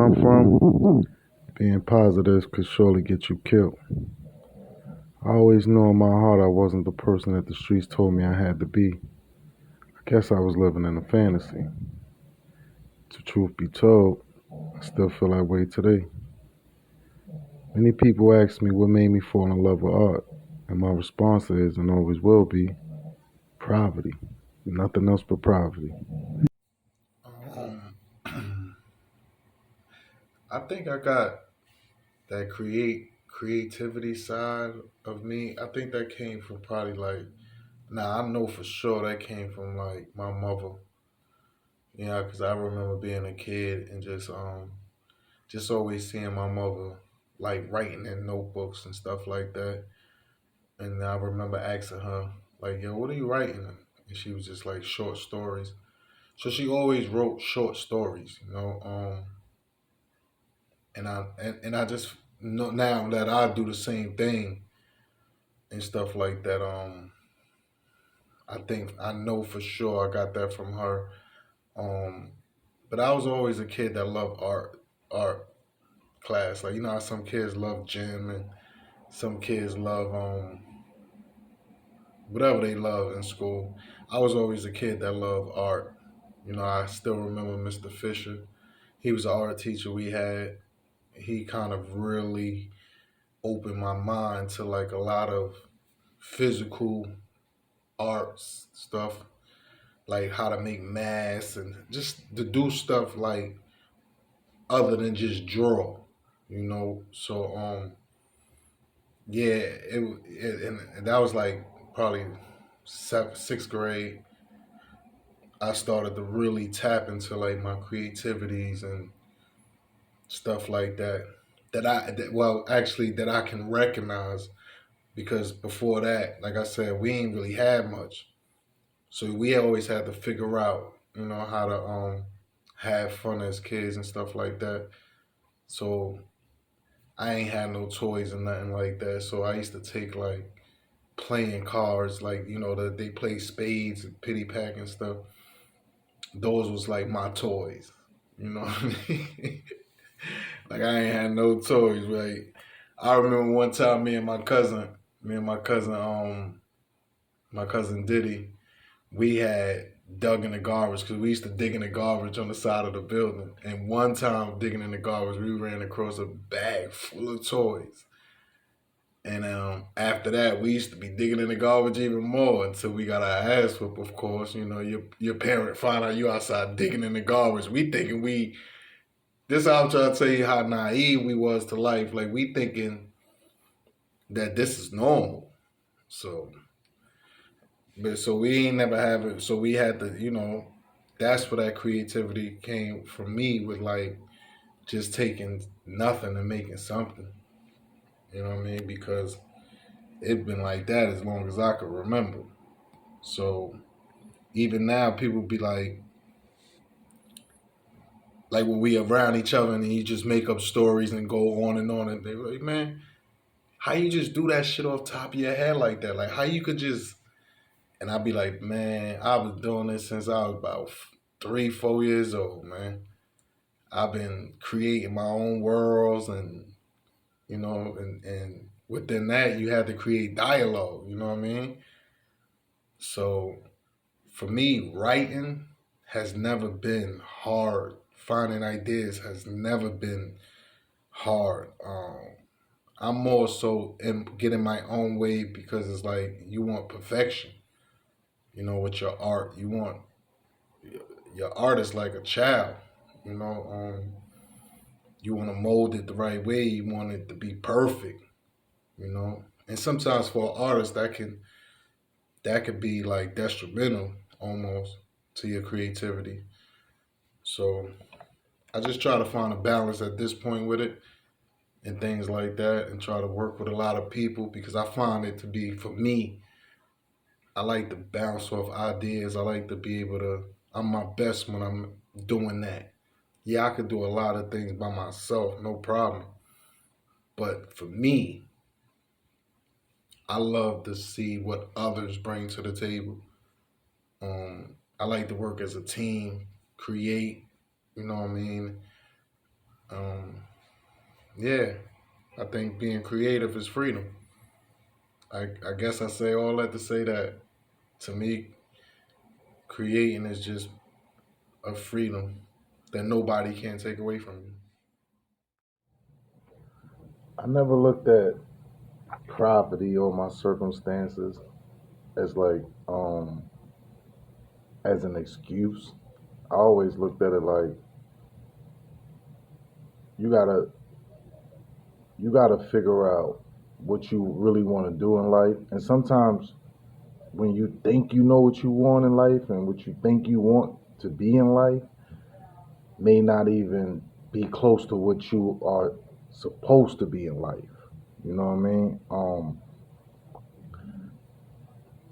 I'm from, being positive could surely get you killed. I always knew in my heart I wasn't the person that the streets told me I had to be. I guess I was living in a fantasy. To truth be told, I still feel that way today. Many people ask me what made me fall in love with art, and my response is, and always will be, poverty. Nothing else but poverty. Um, I think I got that creativity side of me. I think that came from probably like now I know for sure that came from like my mother. Yeah, because I remember being a kid and just always seeing my mother like writing in notebooks and stuff like that. And I remember asking her like, "Yo, what are you writing?" And she was just like short stories. So she always wrote short stories, you know. And I just know now that I do the same thing and stuff like that. I think I know for sure I got that from her. Um, but I was always a kid that loved art class. Like you know how some kids love gym and some kids love whatever they love in school. I was always a kid that loved art. You know, I still remember Mr. Fisher. He was an art teacher we had. He kind of really opened my mind to like a lot of physical arts stuff, like how to make masks and just to do stuff like other than just draw, you know. So yeah, and that was like probably sixth grade. I started to really tap into like my creativities and stuff like that. Well, actually, that I can recognize because before that, like I said, we ain't really had much. So we always had to figure out, you know, how to have fun as kids and stuff like that. So I ain't had no toys and nothing like that. So I used to take like playing cards, like you know, they play spades and pity pack and stuff. Those was like my toys. You know what I mean? Like I ain't had no toys. Like I remember one time me and my cousin Diddy, we had dug in the garbage because we used to dig in the garbage on the side of the building. And one time digging in the garbage, we ran across a bag full of toys. And after that, we used to be digging in the garbage even more until we got our ass whooped. Of course, you know your parent find out you outside digging in the garbage. We thinking we this. I'm trying to tell you how naive we was to life. Like we thinking that this is normal. So but so we ain't never have it. So we had to, you know, that's where that creativity came from me with like just taking nothing and making something. You know what I mean? Because it been like that as long as I could remember. So even now, people be like when we around each other and you just make up stories and go on, and they like, man, how you just do that shit off top of your head like that? Like how you could just and I'd be like, man, I was doing this since I was about 3, 4 years old, man. I've been creating my own worlds and you know, and within that you have to create dialogue, you know what I mean? So for me, writing has never been hard. Finding ideas has never been hard. I'm more so in getting my own way because it's like you want perfection, you know, with your art. You want your art is like a child, you know. You want to mold it the right way. You want it to be perfect, you know. And sometimes for an artist, that could be like detrimental almost to your creativity. So I just try to find a balance at this point with it and things like that, and try to work with a lot of people because I find it to be for me. I like to bounce off ideas. I like to be able to. I'm my best when I'm doing that. Yeah, I could do a lot of things by myself, no problem. But for me, I love to see what others bring to the table. I like to work as a team, create, you know what I mean? Um, yeah, I think being creative is freedom. I guess I say all that to say that to me, creating is just a freedom that nobody can take away from you. I never looked at poverty or my circumstances as like as an excuse. I always looked at it like you gotta you gotta figure out what you really want to do in life. And sometimes when you think you know what you want in life and what you think you want to be in life may not even be close to what you are supposed to be in life. You know what I mean?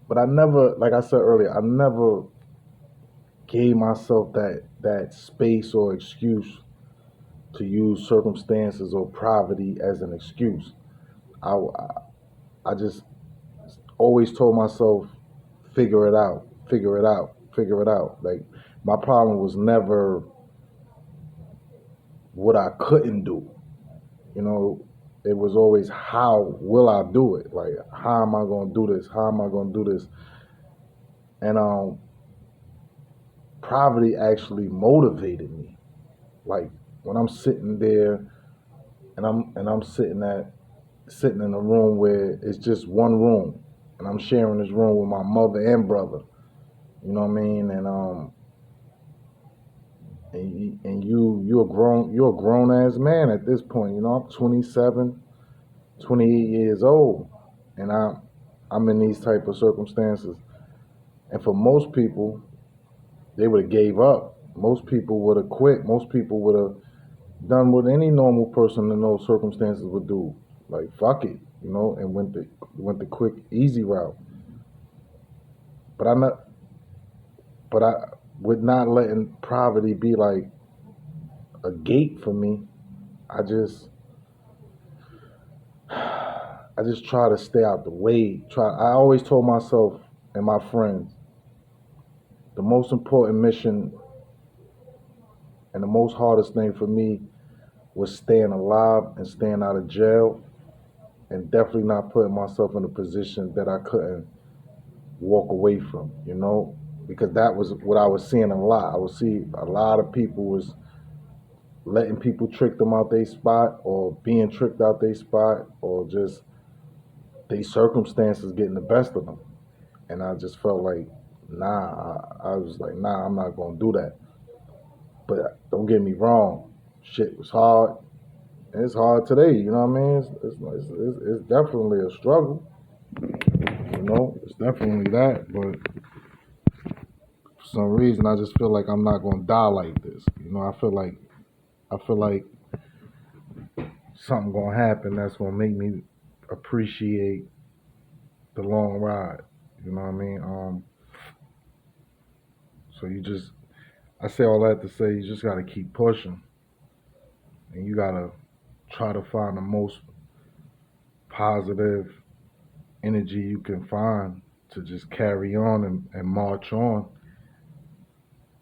But I never, like I said earlier, I never gave myself that space or excuse to use circumstances or poverty as an excuse. I just always told myself, figure it out, figure it out, figure it out. Like my problem was never what I couldn't do. You know, it was always how will I do it? Like how am I going to do this? How am I going to do this? And poverty actually motivated me. Like when I'm sitting there and I'm sitting in a room where it's just one room and I'm sharing this room with my mother and brother. You know what I mean? And you're a grown ass man at this point. You know, I'm 27, 28 years old, and I'm in these type of circumstances. And for most people, they would have gave up. Most people would have quit. Most people would have done what any normal person in those circumstances would do, like fuck it, you know, and went the quick, easy route. But I'm not. But I with not letting poverty be like a gate for me. I just I just try to stay out the way. I always told myself and my friends the most important mission and the most hardest thing for me was staying alive and staying out of jail and definitely not putting myself in a position that I couldn't walk away from, you know? Because that was what I was seeing a lot. I would see a lot of people was letting people trick them out their spot or being tricked out their spot or just they circumstances getting the best of them. And I just felt like, nah, I was like, nah, I'm not gonna do that. But don't get me wrong, shit was hard. And it's hard today, you know what I mean? It's definitely a struggle, you know? It's definitely that. But for some reason, I just feel like I'm not gonna die like this. You know, I feel like something gonna happen that's gonna make me appreciate the long ride. You know what I mean? So I say all that to say you just gotta keep pushing, and you gotta try to find the most positive energy you can find to just carry on and march on,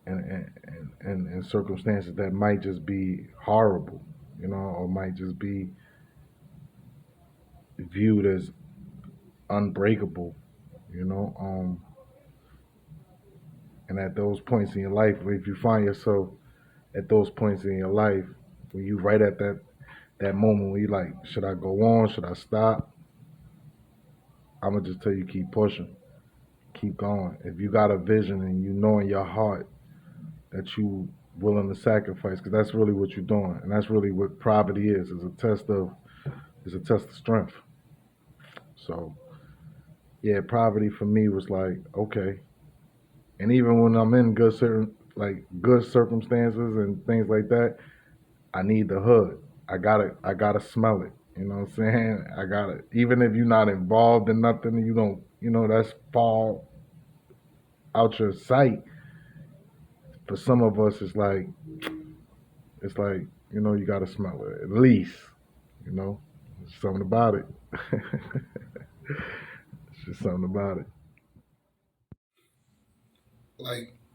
and circumstances that might just be horrible, you know, or might just be viewed as unbreakable, you know. And at those points in your life, if you find yourself at those points in your life, when you right at that moment where you like, should I go on? Should I stop? I'm gonna just tell you, keep pushing, keep going. If you got a vision and you know in your heart that you willing to sacrifice, because that's really what you're doing, and that's really what poverty is. Is a test of strength. So yeah, poverty for me was like okay, and even when I'm in good circumstances and things like that, I need the hood. I gotta smell it. You know what I'm saying? I gotta even if you're not involved in nothing, you don't you know that's far out your sight. For some of us, it's like you know you gotta smell it at least. You know, there's something about it. It's just something about it.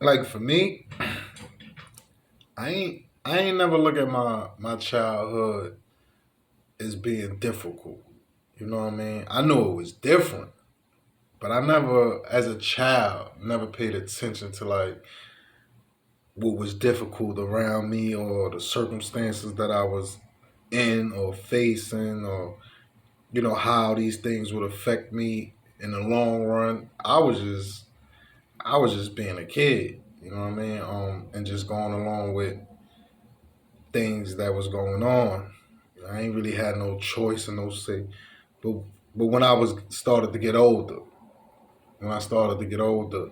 Like for me, I ain't. I ain't never look at my childhood as being difficult. You know what I mean? I knew it was different, but I never, as a child, never paid attention to like what was difficult around me or the circumstances that I was in or facing or how these things would affect me in the long run. I was just being a kid, you know what I mean? And just going along with things that was going on. I ain't really had no choice and no say. But when I was started to get older, when I started to get older,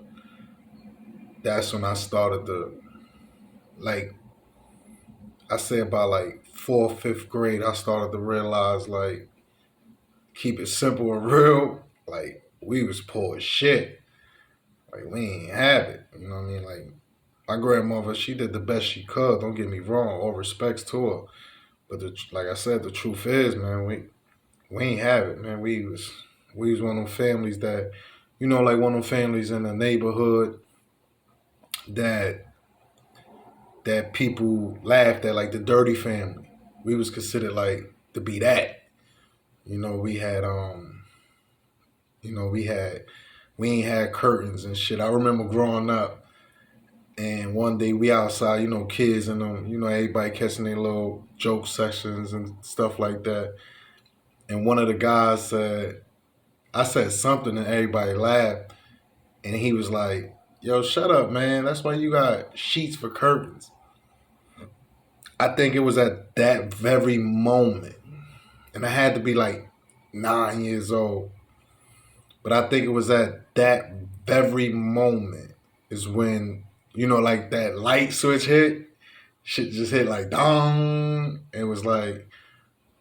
that's when I started to like I say about like fourth, fifth grade, I started to realize like keep it simple and real. Like we was poor as shit. Like we ain't have it. You know what I mean? Like my grandmother, she did the best she could. Don't get me wrong. All respects to her. But like I said, the truth is, man, we ain't have it, man. We was one of them families that, like one of them families in the neighborhood that people laughed at, like the dirty family. We was considered like to be that. You know, we had you know, we ain't had curtains and shit. I remember growing up and one day we outside, kids and them, everybody catching their little joke sessions and stuff like that. And one of the guys said, I said something and everybody laughed. And he was like, yo, shut up, man. That's why you got sheets for curtains. I think it was at that very moment, and I had to be like 9 years old, but I think it was at that very moment is when, like that light switch hit. Shit just hit like dong. It was like,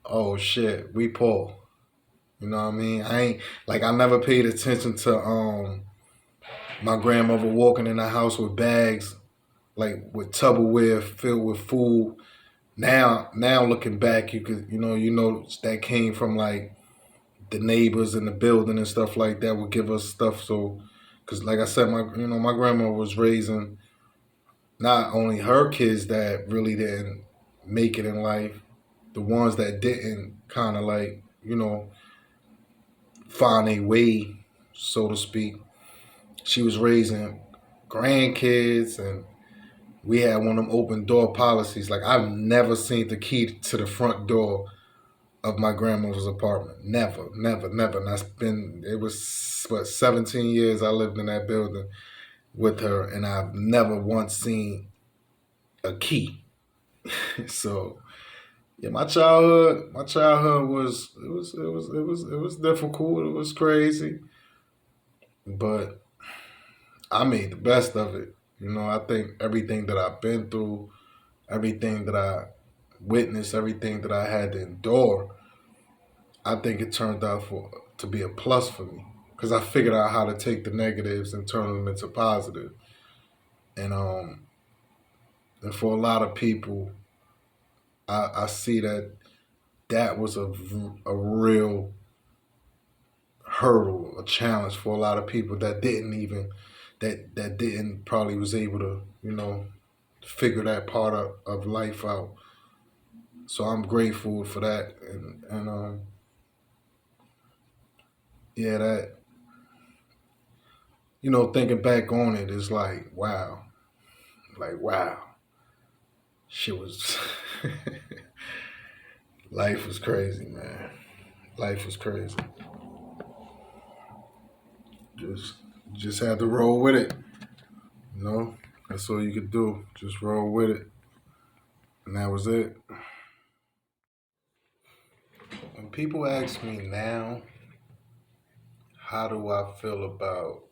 oh shit, we poor. You know what I mean? I never paid attention to my grandmother walking in the house with bags, like with Tupperware filled with food. Now looking back, you know that came from like the neighbors in the building and stuff like that would give us stuff. So, because like I said, my grandma was raising not only her kids that really didn't make it in life, the ones that didn't kind of like find a way, so to speak. She was raising grandkids, and we had one of them open door policies. Like I've never seen the key to the front door of my grandmother's apartment. Never, never, never. And it was what 17 years I lived in that building with her, and I've never once seen a key. So yeah, my childhood was difficult. It was crazy, but I made the best of it. I think everything that I've been through, everything that I witnessed, everything that I had to endure, I think it turned out to be a plus for me because I figured out how to take the negatives and turn them into positive. And and for a lot of people, I see that was a real hurdle, a challenge for a lot of people that didn't even that didn't probably was able to figure that part of life out. So I'm grateful for that, and yeah, that thinking back on it is like wow, shit was life was crazy, man. Life was crazy. Just just had to roll with it. You know, that's all you could do. Just roll with it, and that was it. When people ask me now, how do I feel about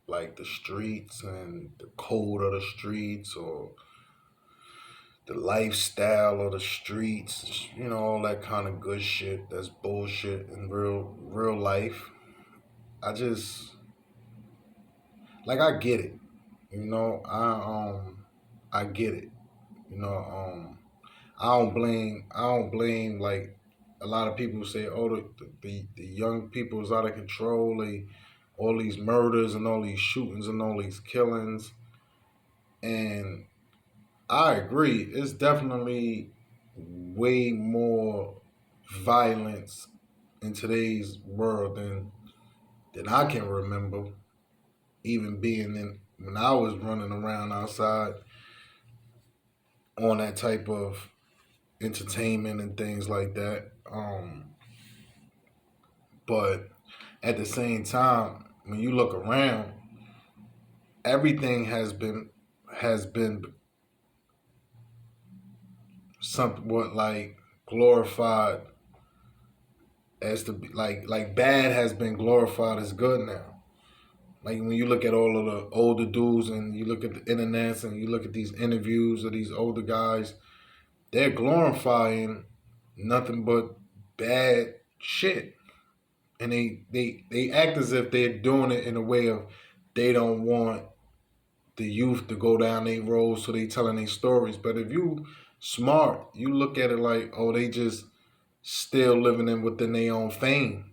like the streets and the code of the streets or the lifestyle of the streets, all that kind of good shit that's bullshit in real life. I just I get it. I get it. You know, I don't blame like a lot of people say, oh the young people is out of control, all these murders and all these shootings and all these killings, and I agree. It's definitely way more violence in today's world than I can remember. Even being in when I was running around outside on that type of entertainment and things like that. But at the same time, when you look around, everything has been somewhat like glorified as to be like bad has been glorified as good now. Like when you look at all of the older dudes and you look at the internets and you look at these interviews of these older guys, they're glorifying nothing but bad shit. And they act as if they're doing it in a way of they don't want the youth to go down their road, so they telling their stories. But if you smart, you look at it like, oh, they just still living in within their own fame.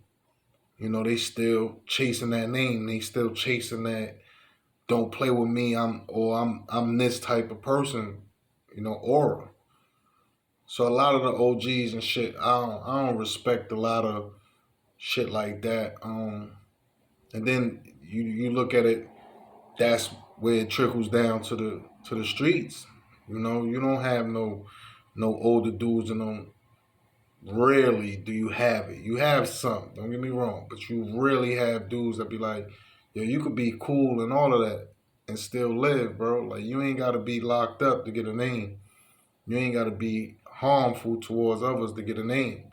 You know, they still chasing that name. They still chasing that. Don't play with me. I'm this type of person. You know, aura. So a lot of the OGs and shit, I don't respect a lot of shit like that. And then you look at it, that's where it trickles down to the streets. You know, you don't have no older dudes and no. Rarely do you have it. You have some, don't get me wrong, but you really have dudes that be like, yo, you could be cool and all of that and still live, bro. Like, you ain't got to be locked up to get a name. You ain't got to be harmful towards others to get a name.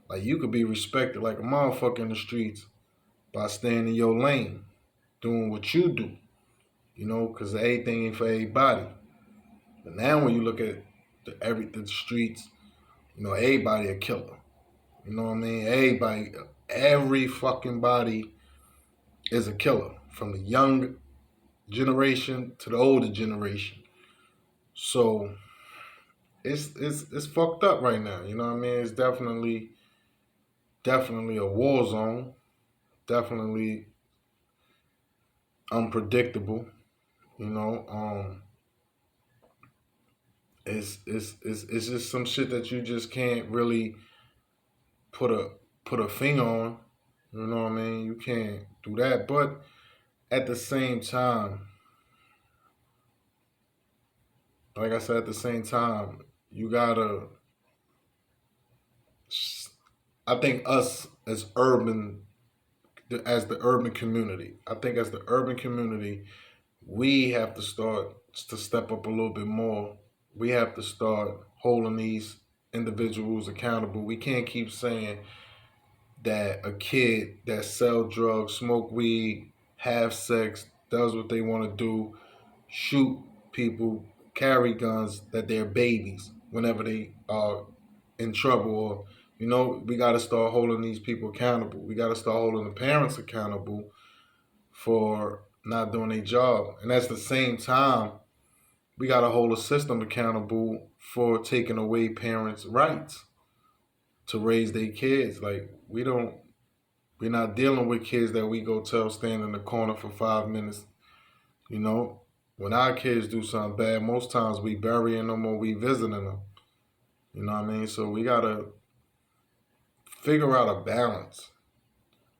Like, you could be respected like a motherfucker in the streets by staying in your lane, doing what you do, you know, because everything ain't for everybody. But now when you look at the streets, you know, everybody a killer. You know what I mean? Everybody, every fucking body is a killer, from the young generation to the older generation. So it's fucked up right now. You know what I mean? It's definitely a war zone. Definitely unpredictable. You know, it's just some shit that you just can't really put a put a finger on. You know what I mean? You can't do that, but at the same time, like I said, at the same time, you gotta. I think us as the urban community, I think as the urban community, we have to start to step up a little bit more. We have to start holding these individuals accountable. We can't keep saying that a kid that sell drugs, smoke weed, have sex, does what they want to do, shoot people, carry guns, that they're babies whenever they are in trouble. Or, you know, we got to start holding these people accountable. We got to start holding the parents accountable for not doing their job. And at the same time, we got to hold a system accountable for taking away parents' rights to raise their kids. Like, we're not dealing with kids that we go tell stand in the corner for 5 minutes. You know, when our kids do something bad, most times we burying them or we visiting them. You know what I mean? So we gotta figure out a balance.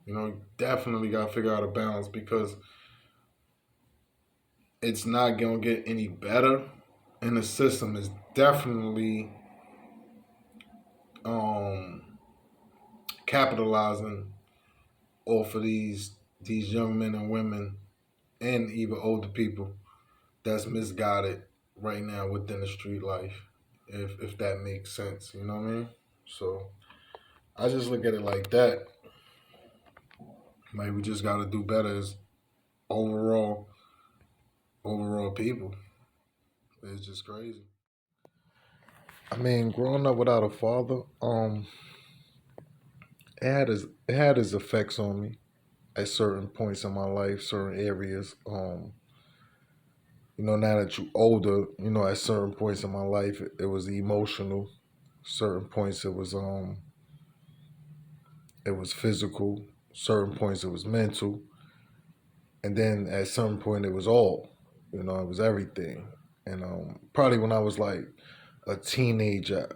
You know, definitely gotta figure out a balance, because it's not gonna get any better, and the system is definitely um, capitalizing off of these young men and women and even older people that's misguided right now within the street life, if that makes sense. You know what I mean? So I just look at it like that. Like, we just got to do better as overall people. It's just crazy. I mean, growing up without a father, it had its effects on me at certain points in my life, certain areas. You know, now that you're older, you know, at certain points in my life, it was emotional. Certain points, it was physical. Certain points, it was mental, and then at some point, it was all. You know, it was everything. and probably when I was like a teenager,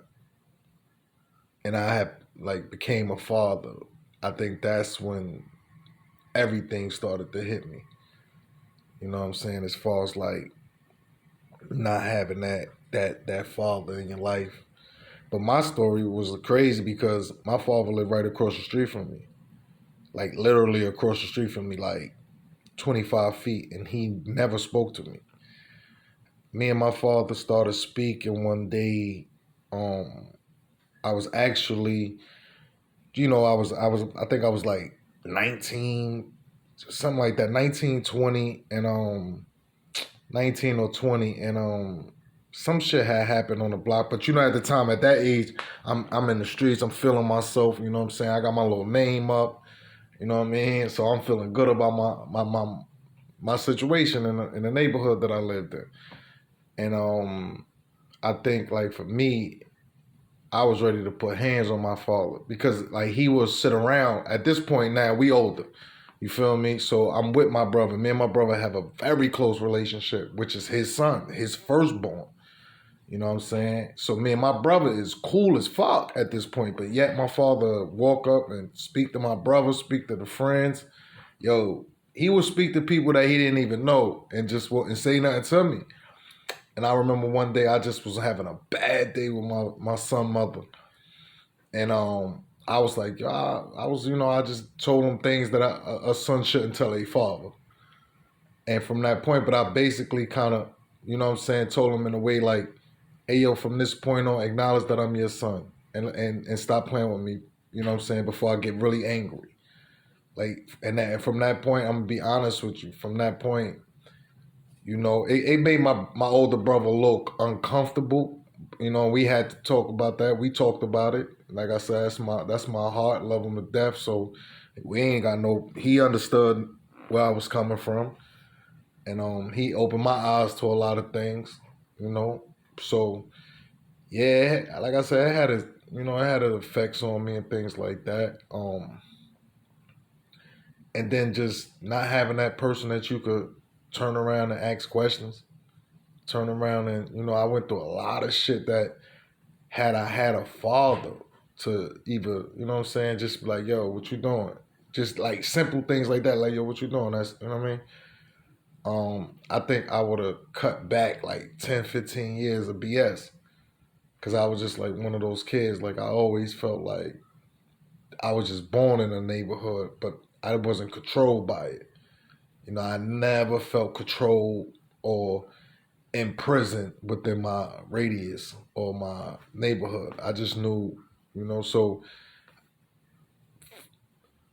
and I had like became a father. I think that's when everything started to hit me. You know what I'm saying? As far as like not having that father in your life. But my story was crazy because my father lived right across the street from me, like literally across the street from me, like 25 feet, and he never spoke to me. Me and my father started speaking one day. Um, I was actually, I think I was like 19, something like that, 19, 20, and 19 or 20, and some shit had happened on the block. But at the time, at that age, I'm in the streets. I'm feeling myself. You know what I'm saying? I got my little name up. You know what I mean? So I'm feeling good about my situation in the neighborhood that I lived in. And I think like for me, I was ready to put hands on my father because like he will sit around. At this point now, we older. You feel me? So I'm with my brother. Me and my brother have a very close relationship, which is his son, his firstborn. You know what I'm saying? So me and my brother is cool as fuck at this point, but yet my father walk up and speak to my brother, speak to the friends. Yo, he would speak to people that he didn't even know and just and say nothing to me. And I remember one day I just was having a bad day with my son mother. And I was like, I was, I just told him things that a son shouldn't tell a father. And from that point, but I basically kind of, what I'm saying, told him in a way like, hey, yo, from this point on, acknowledge that I'm your son and stop playing with me, you know what I'm saying, before I get really angry. Like, and from that point, I'm going to be honest with you. From that point, it made my older brother look uncomfortable. We had to talk about that. We talked about it. Like I said, that's my heart. Love him to death. So we ain't got no. He understood where I was coming from, and he opened my eyes to a lot of things. So yeah, like I said, it had effects on me and things like that. And then just not having that person that you could turn around and ask questions, turn around and I went through a lot of shit that had I had a father to either what I'm saying, just be like, yo, what you doing? Just like simple things like that, like, yo, what you doing? That's what I mean. I think I would have cut back like 10, 15 years of BS because I was just like one of those kids. Like I always felt like I was just born in a neighborhood, but I wasn't controlled by it. I never felt controlled or imprisoned within my radius or my neighborhood. I just knew, so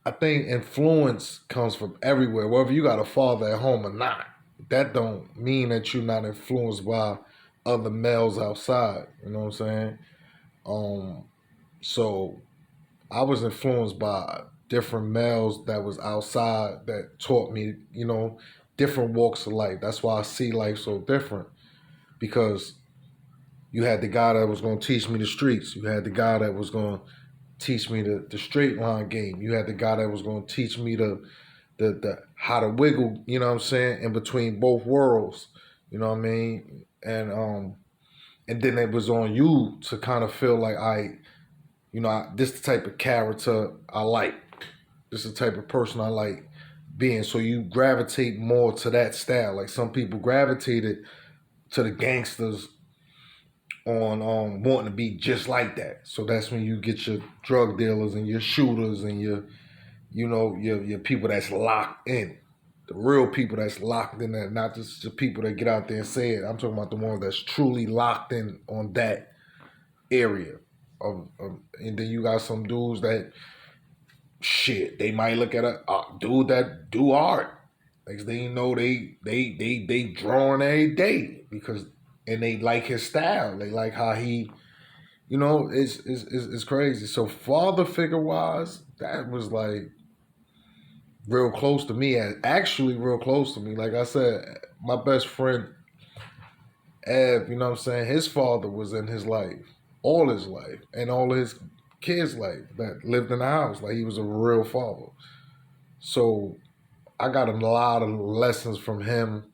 I think influence comes from everywhere, whether you got a father at home or not. That don't mean that you're not influenced by other males outside. You know what I'm saying? Um, so I was influenced by different males that was outside that taught me, different walks of life. That's why I see life so different because you had the guy that was going to teach me the streets. You had the guy that was going to teach me the straight line game. You had the guy that was going to teach me the how to wiggle, you know what I'm saying, in between both worlds. You know what I mean? And then it was on you to kind of feel like this the type of character I like. This is the type of person I like being. So you gravitate more to that style. Like some people gravitated to the gangsters on wanting to be just like that. So that's when you get your drug dealers and your shooters and your people that's locked in. The real people that's locked in that, not just the people that get out there and say it. I'm talking about the ones that's truly locked in on that area. And then you got some dudes that shit, they might look at a dude that do art. Like they know they drawing every day because and they like his style. They like how he it's crazy. So father figure wise, that was like real close to me, and actually real close to me. Like I said, my best friend Ev, you know what I'm saying, his father was in his life, all his life, and all his kids' life that lived in the house. Like he was a real father. So I got a lot of lessons from him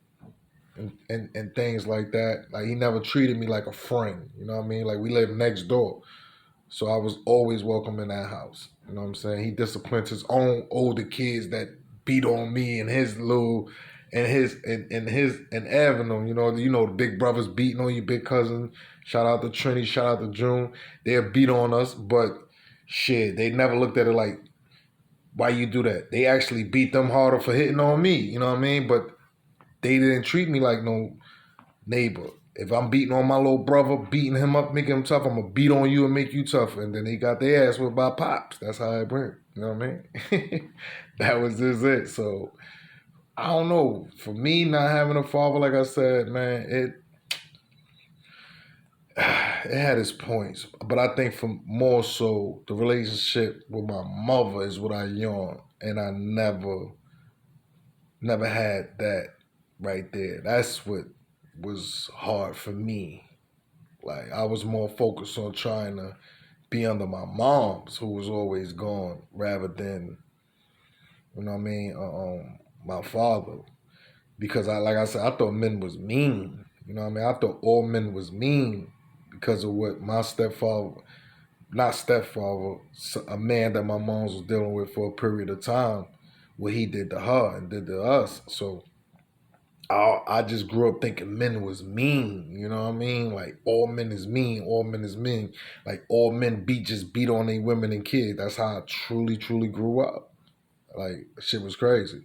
and things like that. Like he never treated me like a friend. You know what I mean? Like we lived next door. So I was always welcome in that house. You know what I'm saying? He disciplines his own older kids that beat on me and his little and Avenue, the big brothers beating on you, big cousin. Shout out to Trini, shout out to June. They'll beat on us, but shit, they never looked at it like, why you do that? They actually beat them harder for hitting on me, you know what I mean? But they didn't treat me like no neighbor. If I'm beating on my little brother, beating him up, making him tough, I'm gonna beat on you and make you tougher. And then they got their ass whipped by pops. That's how it went. You know what I mean? That was just it. So I don't know. For me, not having a father, like I said, man, it had its points. But I think for more so, the relationship with my mother is what I yearn, and I never had that right there. That's what was hard for me. Like I was more focused on trying to be under my mom's, who was always gone, rather than my father. Because like I said, I thought men was mean. You know what I mean? I thought all men was mean because of what my stepfather, not stepfather, a man that my mom was dealing with for a period of time, what he did to her and did to us. So I just grew up thinking men was mean, you know what I mean? Like all men is mean, all men is mean. Like all men just beat on their women and kids. That's how I truly, truly grew up. Like shit was crazy.